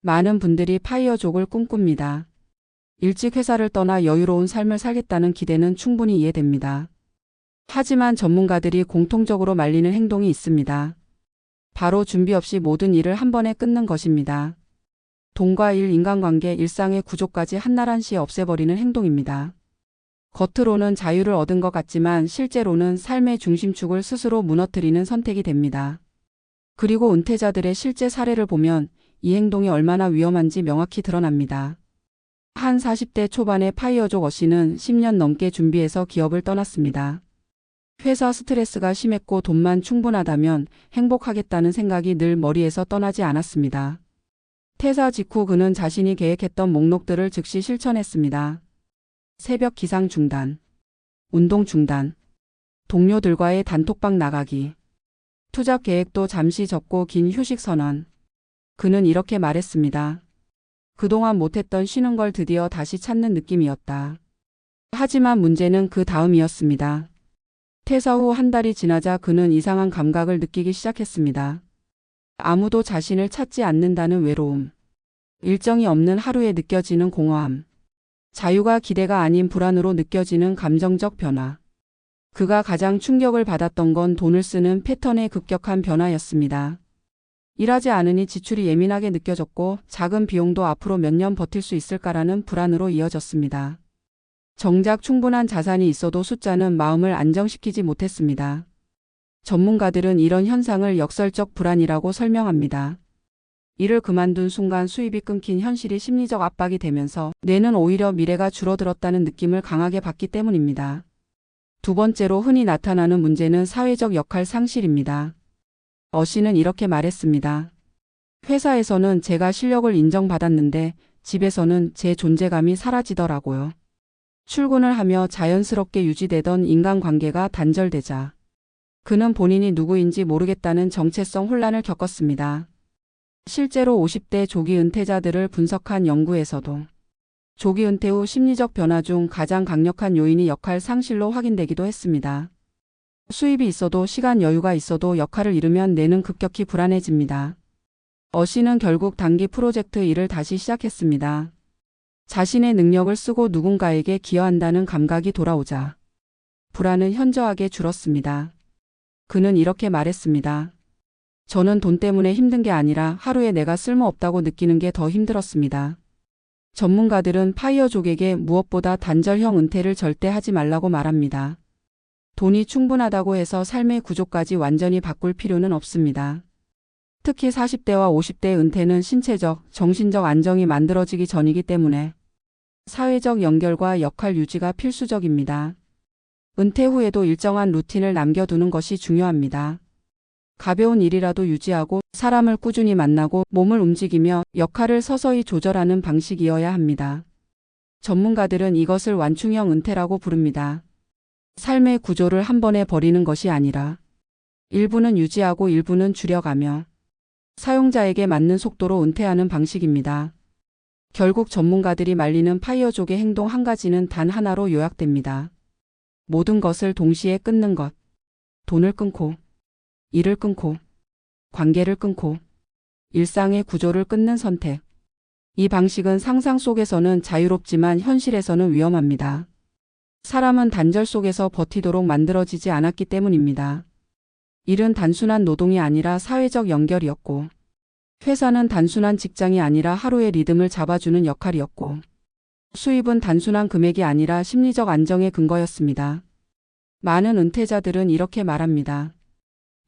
많은 분들이 파이어족을 꿈꿉니다. 일찍 회사를 떠나 여유로운 삶을 살겠다는 기대는 충분히 이해됩니다. 하지만 전문가들이 공통적으로 말리는 행동이 있습니다. 바로 준비 없이 모든 일을 한 번에 끊는 것입니다. 돈과 일, 인간관계, 일상의 구조까지 한나란시에 없애버리는 행동입니다. 겉으로는 자유를 얻은 것 같지만 실제로는 삶의 중심축을 스스로 무너뜨리는 선택이 됩니다. 그리고 은퇴자들의 실제 사례를 보면 이 행동이 얼마나 위험한지 명확히 드러납니다. 한 40대 초반의 파이어족 어씨는 10년 넘게 준비해서 기업을 떠났습니다. 회사 스트레스가 심했고 돈만 충분하다면 행복하겠다는 생각이 늘 머리에서 떠나지 않았습니다. 퇴사 직후 그는 자신이 계획했던 목록들을 즉시 실천했습니다. 새벽 기상 중단, 운동 중단, 동료들과의 단톡방 나가기, 투잡 계획도 잠시 접고 긴 휴식 선언. 그는 이렇게 말했습니다. 그동안 못했던 쉬는 걸 드디어 다시 찾는 느낌이었다. 하지만 문제는 그 다음이었습니다. 퇴사 후 한 달이 지나자 그는 이상한 감각을 느끼기 시작했습니다. 아무도 자신을 찾지 않는다는 외로움, 일정이 없는 하루에 느껴지는 공허함, 자유가 기대가 아닌 불안으로 느껴지는 감정적 변화. 그가 가장 충격을 받았던 건 돈을 쓰는 패턴의 급격한 변화였습니다. 일하지 않으니 지출이 예민하게 느껴졌고 작은 비용도 앞으로 몇 년 버틸 수 있을까라는 불안으로 이어졌습니다. 정작 충분한 자산이 있어도 숫자는 마음을 안정시키지 못했습니다. 전문가들은 이런 현상을 역설적 불안이라고 설명합니다. 일을 그만둔 순간 수입이 끊긴 현실이 심리적 압박이 되면서 뇌는 오히려 미래가 줄어들었다는 느낌을 강하게 받기 때문입니다. 두 번째로 흔히 나타나는 문제는 사회적 역할 상실입니다. 어씨는 이렇게 말했습니다. 회사에서는 제가 실력을 인정받았는데 집에서는 제 존재감이 사라지더라고요. 출근을 하며 자연스럽게 유지되던 인간관계가 단절되자 그는 본인이 누구인지 모르겠다는 정체성 혼란을 겪었습니다. 실제로 50대 조기 은퇴자들을 분석한 연구에서도 조기 은퇴 후 심리적 변화 중 가장 강력한 요인이 역할 상실로 확인되기도 했습니다. 수입이 있어도 시간 여유가 있어도 역할을 잃으면 뇌는 급격히 불안해집니다. 어씨는 결국 단기 프로젝트 일을 다시 시작했습니다. 자신의 능력을 쓰고 누군가에게 기여한다는 감각이 돌아오자 불안은 현저하게 줄었습니다. 그는 이렇게 말했습니다. 저는 돈 때문에 힘든 게 아니라 하루에 내가 쓸모없다고 느끼는 게 더 힘들었습니다. 전문가들은 파이어족에게 무엇보다 단절형 은퇴를 절대 하지 말라고 말합니다. 돈이 충분하다고 해서 삶의 구조까지 완전히 바꿀 필요는 없습니다. 특히 40대와 50대 은퇴는 신체적, 정신적 안정이 만들어지기 전이기 때문에 사회적 연결과 역할 유지가 필수적입니다. 은퇴 후에도 일정한 루틴을 남겨두는 것이 중요합니다. 가벼운 일이라도 유지하고 사람을 꾸준히 만나고 몸을 움직이며 역할을 서서히 조절하는 방식이어야 합니다. 전문가들은 이것을 완충형 은퇴라고 부릅니다. 삶의 구조를 한 번에 버리는 것이 아니라 일부는 유지하고 일부는 줄여가며 사용자에게 맞는 속도로 은퇴하는 방식입니다. 결국 전문가들이 말리는 파이어족의 행동 한 가지는 단 하나로 요약됩니다. 모든 것을 동시에 끊는 것. 돈을 끊고, 일을 끊고, 관계를 끊고, 일상의 구조를 끊는 선택. 이 방식은 상상 속에서는 자유롭지만 현실에서는 위험합니다. 사람은 단절 속에서 버티도록 만들어지지 않았기 때문입니다. 일은 단순한 노동이 아니라 사회적 연결이었고, 회사는 단순한 직장이 아니라 하루의 리듬을 잡아주는 역할이었고, 수입은 단순한 금액이 아니라 심리적 안정의 근거였습니다. 많은 은퇴자들은 이렇게 말합니다.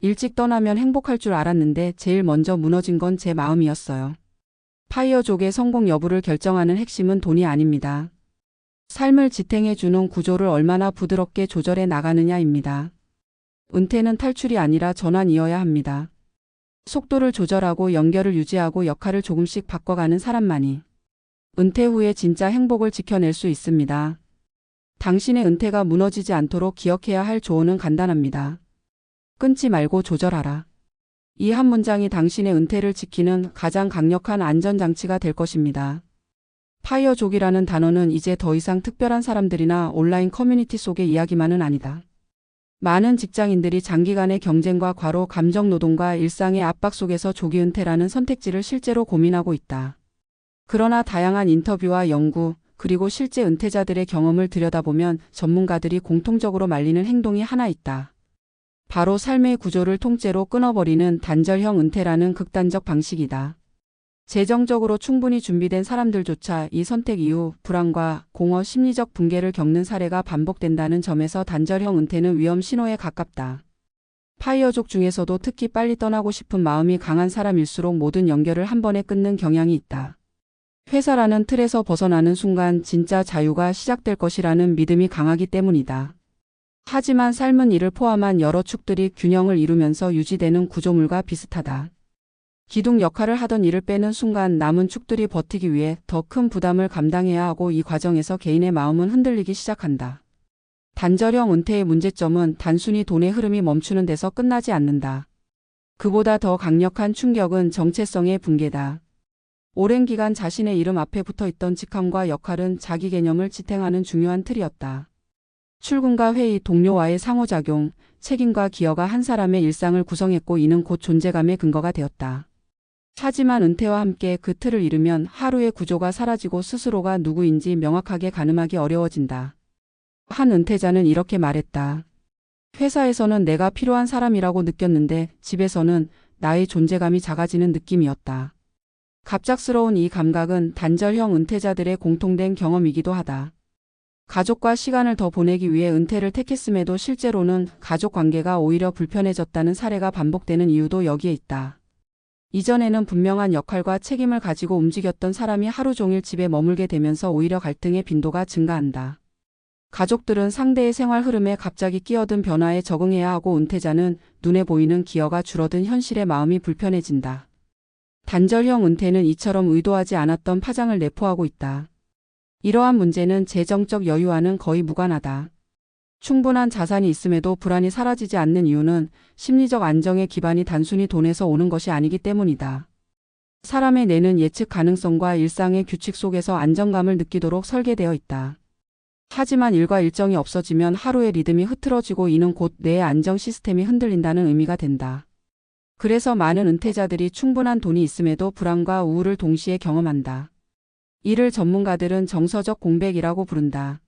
일찍 떠나면 행복할 줄 알았는데 제일 먼저 무너진 건 제 마음이었어요. 파이어족의 성공 여부를 결정하는 핵심은 돈이 아닙니다. 삶을 지탱해주는 구조를 얼마나 부드럽게 조절해 나가느냐입니다. 은퇴는 탈출이 아니라 전환이어야 합니다. 속도를 조절하고 연결을 유지하고 역할을 조금씩 바꿔가는 사람만이 은퇴 후에 진짜 행복을 지켜낼 수 있습니다. 당신의 은퇴가 무너지지 않도록 기억해야 할 조언은 간단합니다. 끊지 말고 조절하라. 이 한 문장이 당신의 은퇴를 지키는 가장 강력한 안전장치가 될 것입니다. 파이어족이라는 단어는 이제 더 이상 특별한 사람들이나 온라인 커뮤니티 속의 이야기만은 아니다. 많은 직장인들이 장기간의 경쟁과 과로, 감정노동과 일상의 압박 속에서 조기 은퇴라는 선택지를 실제로 고민하고 있다. 그러나 다양한 인터뷰와 연구, 그리고 실제 은퇴자들의 경험을 들여다보면 전문가들이 공통적으로 말리는 행동이 하나 있다. 바로 삶의 구조를 통째로 끊어버리는 단절형 은퇴라는 극단적 방식이다. 재정적으로 충분히 준비된 사람들조차 이 선택 이후 불안과 공허 심리적 붕괴를 겪는 사례가 반복된다는 점에서 단절형 은퇴는 위험 신호에 가깝다. 파이어족 중에서도 특히 빨리 떠나고 싶은 마음이 강한 사람일수록 모든 연결을 한 번에 끊는 경향이 있다. 회사라는 틀에서 벗어나는 순간 진짜 자유가 시작될 것이라는 믿음이 강하기 때문이다. 하지만 삶은 이를 포함한 여러 축들이 균형을 이루면서 유지되는 구조물과 비슷하다. 기둥 역할을 하던 이를 빼는 순간 남은 축들이 버티기 위해 더 큰 부담을 감당해야 하고 이 과정에서 개인의 마음은 흔들리기 시작한다. 단절형 은퇴의 문제점은 단순히 돈의 흐름이 멈추는 데서 끝나지 않는다. 그보다 더 강력한 충격은 정체성의 붕괴다. 오랜 기간 자신의 이름 앞에 붙어 있던 직함과 역할은 자기 개념을 지탱하는 중요한 틀이었다. 출근과 회의, 동료와의 상호작용, 책임과 기여가 한 사람의 일상을 구성했고 이는 곧 존재감의 근거가 되었다. 하지만 은퇴와 함께 그 틀을 잃으면 하루의 구조가 사라지고 스스로가 누구인지 명확하게 가늠하기 어려워진다. 한 은퇴자는 이렇게 말했다. 회사에서는 내가 필요한 사람이라고 느꼈는데 집에서는 나의 존재감이 작아지는 느낌이었다. 갑작스러운 이 감각은 단절형 은퇴자들의 공통된 경험이기도 하다. 가족과 시간을 더 보내기 위해 은퇴를 택했음에도 실제로는 가족 관계가 오히려 불편해졌다는 사례가 반복되는 이유도 여기에 있다. 이전에는 분명한 역할과 책임을 가지고 움직였던 사람이 하루 종일 집에 머물게 되면서 오히려 갈등의 빈도가 증가한다. 가족들은 상대의 생활 흐름에 갑자기 끼어든 변화에 적응해야 하고 은퇴자는 눈에 보이는 기여가 줄어든 현실에 마음이 불편해진다. 단절형 은퇴는 이처럼 의도하지 않았던 파장을 내포하고 있다. 이러한 문제는 재정적 여유와는 거의 무관하다. 충분한 자산이 있음에도 불안이 사라지지 않는 이유는 심리적 안정의 기반이 단순히 돈에서 오는 것이 아니기 때문이다. 사람의 뇌는 예측 가능성과 일상의 규칙 속에서 안정감을 느끼도록 설계되어 있다. 하지만 일과 일정이 없어지면 하루의 리듬이 흐트러지고 이는 곧 뇌의 안정 시스템이 흔들린다는 의미가 된다. 그래서 많은 은퇴자들이 충분한 돈이 있음에도 불안과 우울을 동시에 경험한다. 이를 전문가들은 정서적 공백이라고 부른다.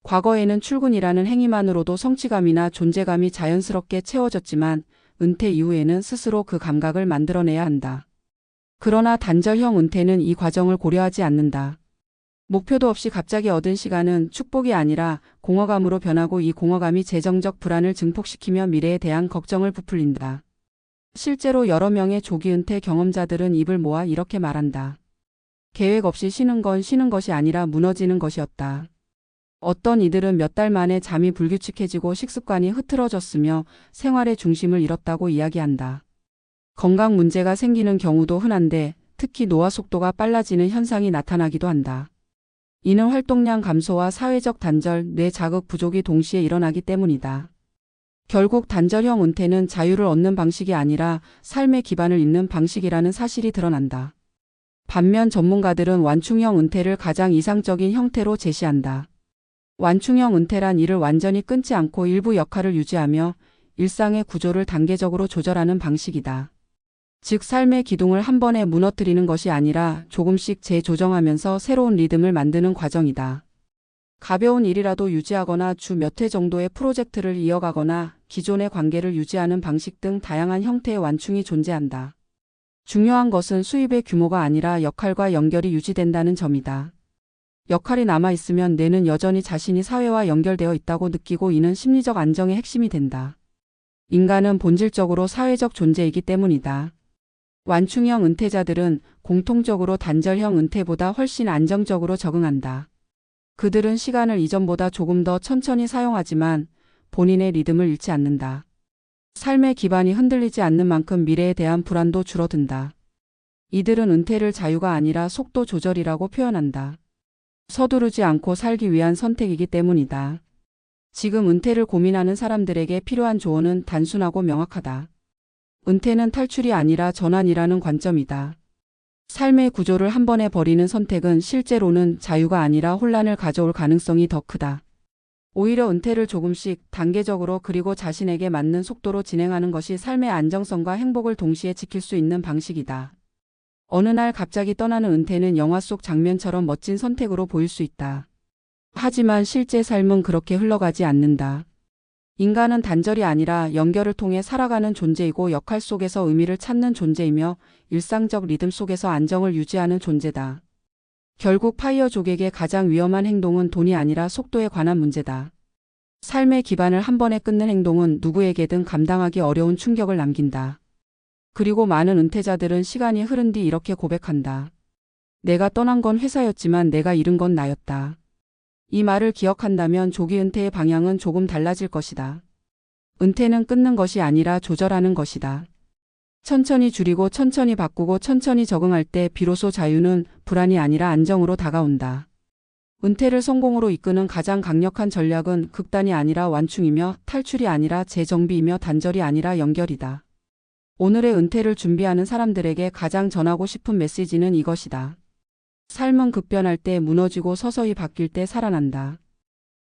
과거에는 출근이라는 행위만으로도 성취감이나 존재감이 자연스럽게 채워졌지만 은퇴 이후에는 스스로 그 감각을 만들어내야 한다. 그러나 단절형 은퇴는 이 과정을 고려하지 않는다. 목표도 없이 갑자기 얻은 시간은 축복이 아니라 공허감으로 변하고 이 공허감이 재정적 불안을 증폭시키며 미래에 대한 걱정을 부풀린다. 실제로 여러 명의 조기 은퇴 경험자들은 입을 모아 이렇게 말한다. 계획 없이 쉬는 건 쉬는 것이 아니라 무너지는 것이었다. 어떤 이들은 몇 달 만에 잠이 불규칙해지고 식습관이 흐트러졌으며 생활의 중심을 잃었다고 이야기한다. 건강 문제가 생기는 경우도 흔한데 특히 노화 속도가 빨라지는 현상이 나타나기도 한다. 이는 활동량 감소와 사회적 단절, 뇌 자극 부족이 동시에 일어나기 때문이다. 결국 단절형 은퇴는 자유를 얻는 방식이 아니라 삶의 기반을 잇는 방식이라는 사실이 드러난다. 반면 전문가들은 완충형 은퇴를 가장 이상적인 형태로 제시한다. 완충형 은퇴란 이를 완전히 끊지 않고 일부 역할을 유지하며 일상의 구조를 단계적으로 조절하는 방식이다. 즉 삶의 기둥을 한 번에 무너뜨리는 것이 아니라 조금씩 재조정하면서 새로운 리듬을 만드는 과정이다. 가벼운 일이라도 유지하거나 주 몇 회 정도의 프로젝트를 이어가거나 기존의 관계를 유지하는 방식 등 다양한 형태의 완충이 존재한다. 중요한 것은 수입의 규모가 아니라 역할과 연결이 유지된다는 점이다. 역할이 남아있으면 뇌는 여전히 자신이 사회와 연결되어 있다고 느끼고 이는 심리적 안정의 핵심이 된다. 인간은 본질적으로 사회적 존재이기 때문이다. 완충형 은퇴자들은 공통적으로 단절형 은퇴보다 훨씬 안정적으로 적응한다. 그들은 시간을 이전보다 조금 더 천천히 사용하지만 본인의 리듬을 잃지 않는다. 삶의 기반이 흔들리지 않는 만큼 미래에 대한 불안도 줄어든다. 이들은 은퇴를 자유가 아니라 속도 조절이라고 표현한다. 서두르지 않고 살기 위한 선택이기 때문이다. 지금 은퇴를 고민하는 사람들에게 필요한 조언은 단순하고 명확하다. 은퇴는 탈출이 아니라 전환이라는 관점이다. 삶의 구조를 한 번에 버리는 선택은 실제로는 자유가 아니라 혼란을 가져올 가능성이 더 크다. 오히려 은퇴를 조금씩 단계적으로 그리고 자신에게 맞는 속도로 진행하는 것이 삶의 안정성과 행복을 동시에 지킬 수 있는 방식이다. 어느 날 갑자기 떠나는 은퇴는 영화 속 장면처럼 멋진 선택으로 보일 수 있다. 하지만 실제 삶은 그렇게 흘러가지 않는다. 인간은 단절이 아니라 연결을 통해 살아가는 존재이고 역할 속에서 의미를 찾는 존재이며 일상적 리듬 속에서 안정을 유지하는 존재다. 결국 파이어족에게 가장 위험한 행동은 돈이 아니라 속도에 관한 문제다. 삶의 기반을 한 번에 끊는 행동은 누구에게든 감당하기 어려운 충격을 남긴다. 그리고 많은 은퇴자들은 시간이 흐른 뒤 이렇게 고백한다. 내가 떠난 건 회사였지만 내가 잃은 건 나였다. 이 말을 기억한다면 조기 은퇴의 방향은 조금 달라질 것이다. 은퇴는 끊는 것이 아니라 조절하는 것이다. 천천히 줄이고 천천히 바꾸고 천천히 적응할 때 비로소 자유는 불안이 아니라 안정으로 다가온다. 은퇴를 성공으로 이끄는 가장 강력한 전략은 극단이 아니라 완충이며 탈출이 아니라 재정비이며 단절이 아니라 연결이다. 오늘의 은퇴를 준비하는 사람들에게 가장 전하고 싶은 메시지는 이것이다. 삶은 급변할 때 무너지고 서서히 바뀔 때 살아난다.